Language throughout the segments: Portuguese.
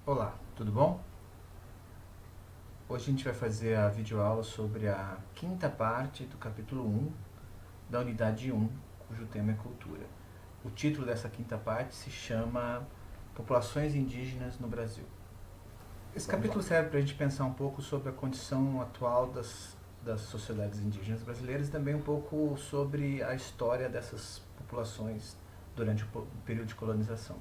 Olá, tudo bom? Hoje a gente vai fazer a videoaula sobre a quinta parte do capítulo 1 da unidade 1, cujo tema é cultura. O título dessa quinta parte se chama Populações Indígenas no Brasil. Esse capítulo serve para a gente pensar um pouco sobre a condição atual das sociedades indígenas brasileiras e também um pouco sobre a história dessas populações durante o período de colonização.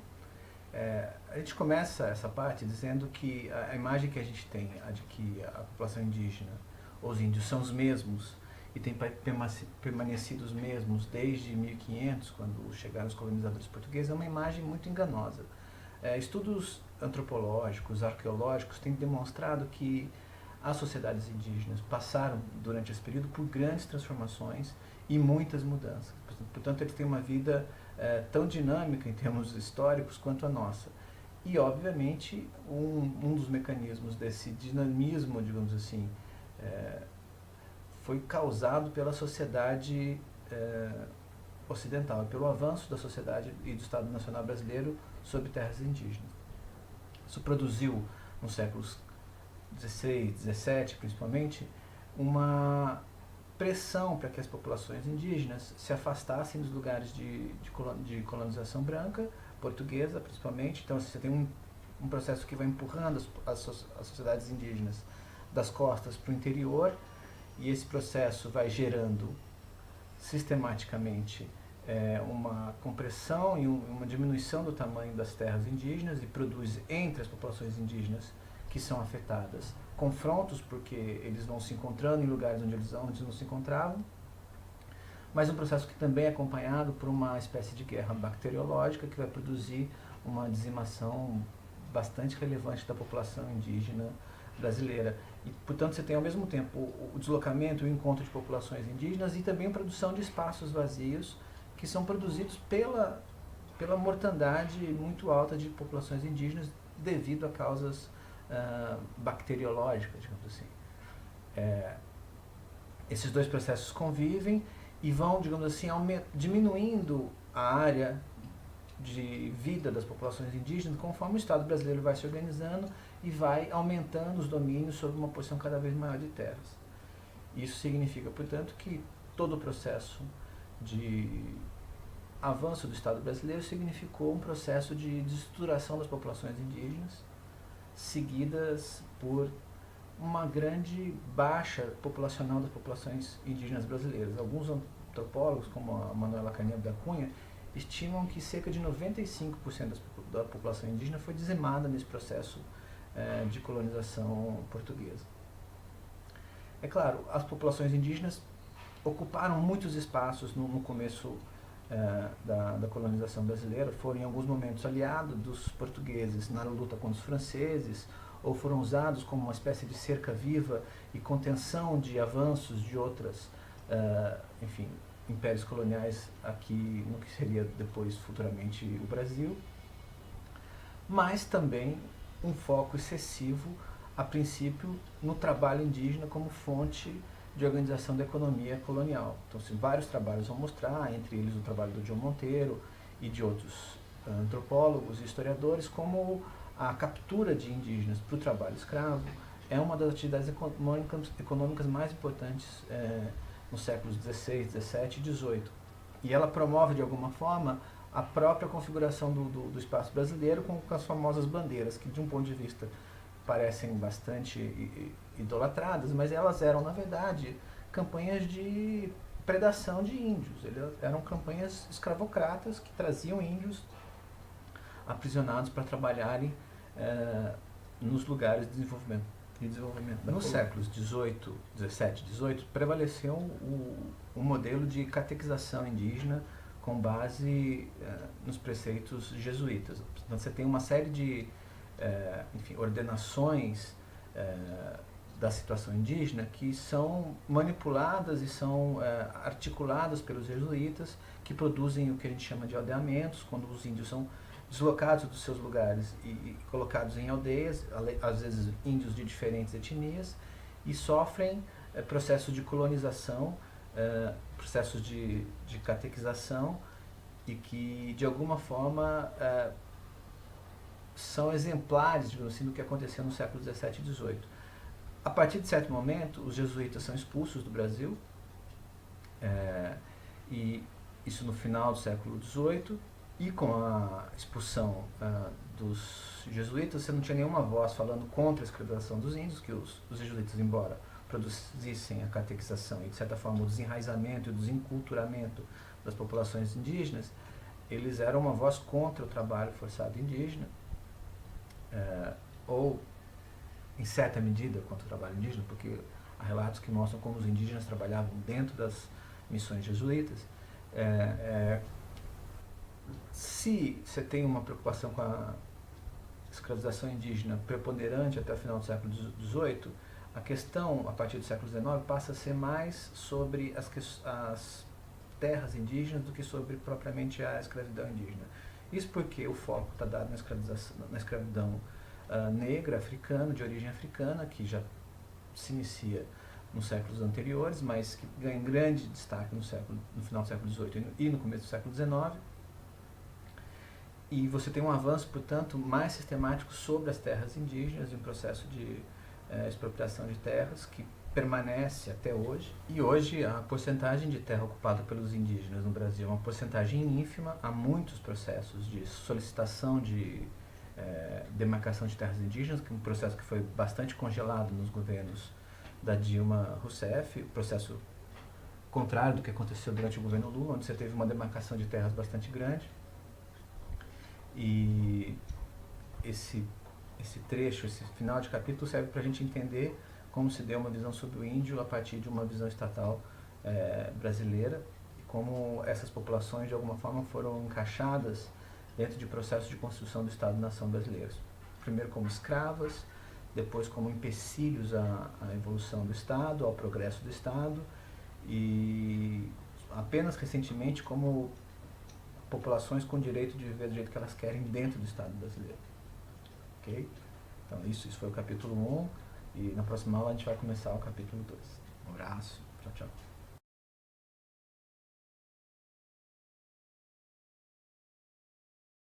A gente começa essa parte dizendo que a imagem que a gente tem, a de que a população indígena, os índios, são os mesmos e têm permanecido os mesmos desde 1500, quando chegaram os colonizadores portugueses, é uma imagem muito enganosa. Estudos antropológicos, arqueológicos têm demonstrado que as sociedades indígenas passaram, durante esse período, por grandes transformações e muitas mudanças. Portanto, eles têm uma vida tão dinâmica em termos históricos quanto a nossa. E, obviamente, um dos mecanismos desse dinamismo, digamos assim, foi causado pela sociedade ocidental, pelo avanço da sociedade e do Estado Nacional Brasileiro sobre terras indígenas. Isso produziu, nos séculos XVI, XVII principalmente, uma pressão para que as populações indígenas se afastassem dos lugares de colonização branca, portuguesa principalmente. Então você tem um processo que vai empurrando as sociedades indígenas das costas para o interior, e esse processo vai gerando sistematicamente uma compressão e uma diminuição do tamanho das terras indígenas, e produz entre as populações indígenas que são afetadas confrontos, porque eles vão se encontrando em lugares onde eles antes não se encontravam, mas um processo que também é acompanhado por uma espécie de guerra bacteriológica que vai produzir uma dizimação bastante relevante da população indígena brasileira. E, portanto, você tem ao mesmo tempo o deslocamento e o encontro de populações indígenas e também a produção de espaços vazios que são produzidos pela mortandade muito alta de populações indígenas devido a causas bacteriológicas, digamos assim. Esses dois processos convivem e vão, digamos assim, diminuindo a área de vida das populações indígenas conforme o Estado brasileiro vai se organizando e vai aumentando os domínios sobre uma porção cada vez maior de terras. Isso significa, portanto, que todo o processo de avanço do Estado brasileiro significou um processo de desestruturação das populações indígenas, seguidas por uma grande baixa populacional das populações indígenas brasileiras. Alguns antropólogos, como a Manuela Canedo da Cunha, estimam que cerca de 95% da população indígena foi dizimada nesse processo de colonização portuguesa. É claro, as populações indígenas ocuparam muitos espaços no começo da colonização brasileira, foram em alguns momentos aliados dos portugueses na luta contra os franceses, ou foram usados como uma espécie de cerca viva e contenção de avanços de outras, impérios coloniais aqui no que seria depois futuramente o Brasil, mas também um foco excessivo, a princípio, no trabalho indígena como fonte de organização da economia colonial. Então, vários trabalhos vão mostrar, entre eles o trabalho do João Monteiro e de outros antropólogos e historiadores, como a captura de indígenas para o trabalho escravo é uma das atividades econômicas mais importantes nos séculos XVI, XVII e XVIII. E ela promove, de alguma forma, a própria configuração do espaço brasileiro com as famosas bandeiras, que, de um ponto de vista, parecem bastante idolatradas, mas elas eram, na verdade, campanhas de predação de índios. Eram campanhas escravocratas que traziam índios aprisionados para trabalharem nos lugares de desenvolvimento. Nos séculos XVIII, XVII, XVIII, prevaleceu o modelo de catequização indígena com base nos preceitos jesuítas. Então, você tem uma série de ordenações da situação indígena que são manipuladas e são articuladas pelos jesuítas, que produzem o que a gente chama de aldeamentos, quando os índios são deslocados dos seus lugares e colocados em aldeias, às vezes índios de diferentes etnias, e sofrem processos de colonização, processos de catequização, e que de alguma forma são exemplares, digamos assim, do que aconteceu no século XVII e XVIII. A partir de certo momento, os jesuítas são expulsos do Brasil, e isso no final do século XVIII, e com a expulsão dos jesuítas, você não tinha nenhuma voz falando contra a escravização dos índios, que os jesuítas, embora produzissem a catequização e, de certa forma, o desenraizamento e o desenculturamento das populações indígenas, eles eram uma voz contra o trabalho forçado indígena, ou, em certa medida, contra o trabalho indígena, porque há relatos que mostram como os indígenas trabalhavam dentro das missões jesuítas. Se você tem uma preocupação com a escravização indígena preponderante até o final do século XVIII, a questão, a partir do século XIX, passa a ser mais sobre as terras indígenas do que sobre propriamente a escravidão indígena. Isso porque o foco está dado na escravidão negra, africana, de origem africana, que já se inicia nos séculos anteriores, mas que ganha grande destaque no final do século XVIII e no começo do século XIX. E você tem um avanço, portanto, mais sistemático sobre as terras indígenas, e um processo de expropriação de terras que permanece até hoje. E hoje a porcentagem de terra ocupada pelos indígenas no Brasil é uma porcentagem ínfima. Há muitos processos de solicitação de demarcação de terras indígenas, que é um processo que foi bastante congelado nos governos da Dilma Rousseff, o processo contrário do que aconteceu durante o governo Lula, onde você teve uma demarcação de terras bastante grande. E esse trecho, esse final de capítulo serve para a gente entender como se deu uma visão sobre o índio a partir de uma visão estatal brasileira, e como essas populações de alguma forma foram encaixadas dentro de processos de construção do Estado-nação brasileiros. Primeiro como escravas, depois como empecilhos à evolução do Estado, ao progresso do Estado, e apenas recentemente como populações com direito de viver do jeito que elas querem dentro do Estado brasileiro. Ok? Então isso foi o capítulo 1, e na próxima aula a gente vai começar o capítulo 2. Um abraço, tchau, tchau.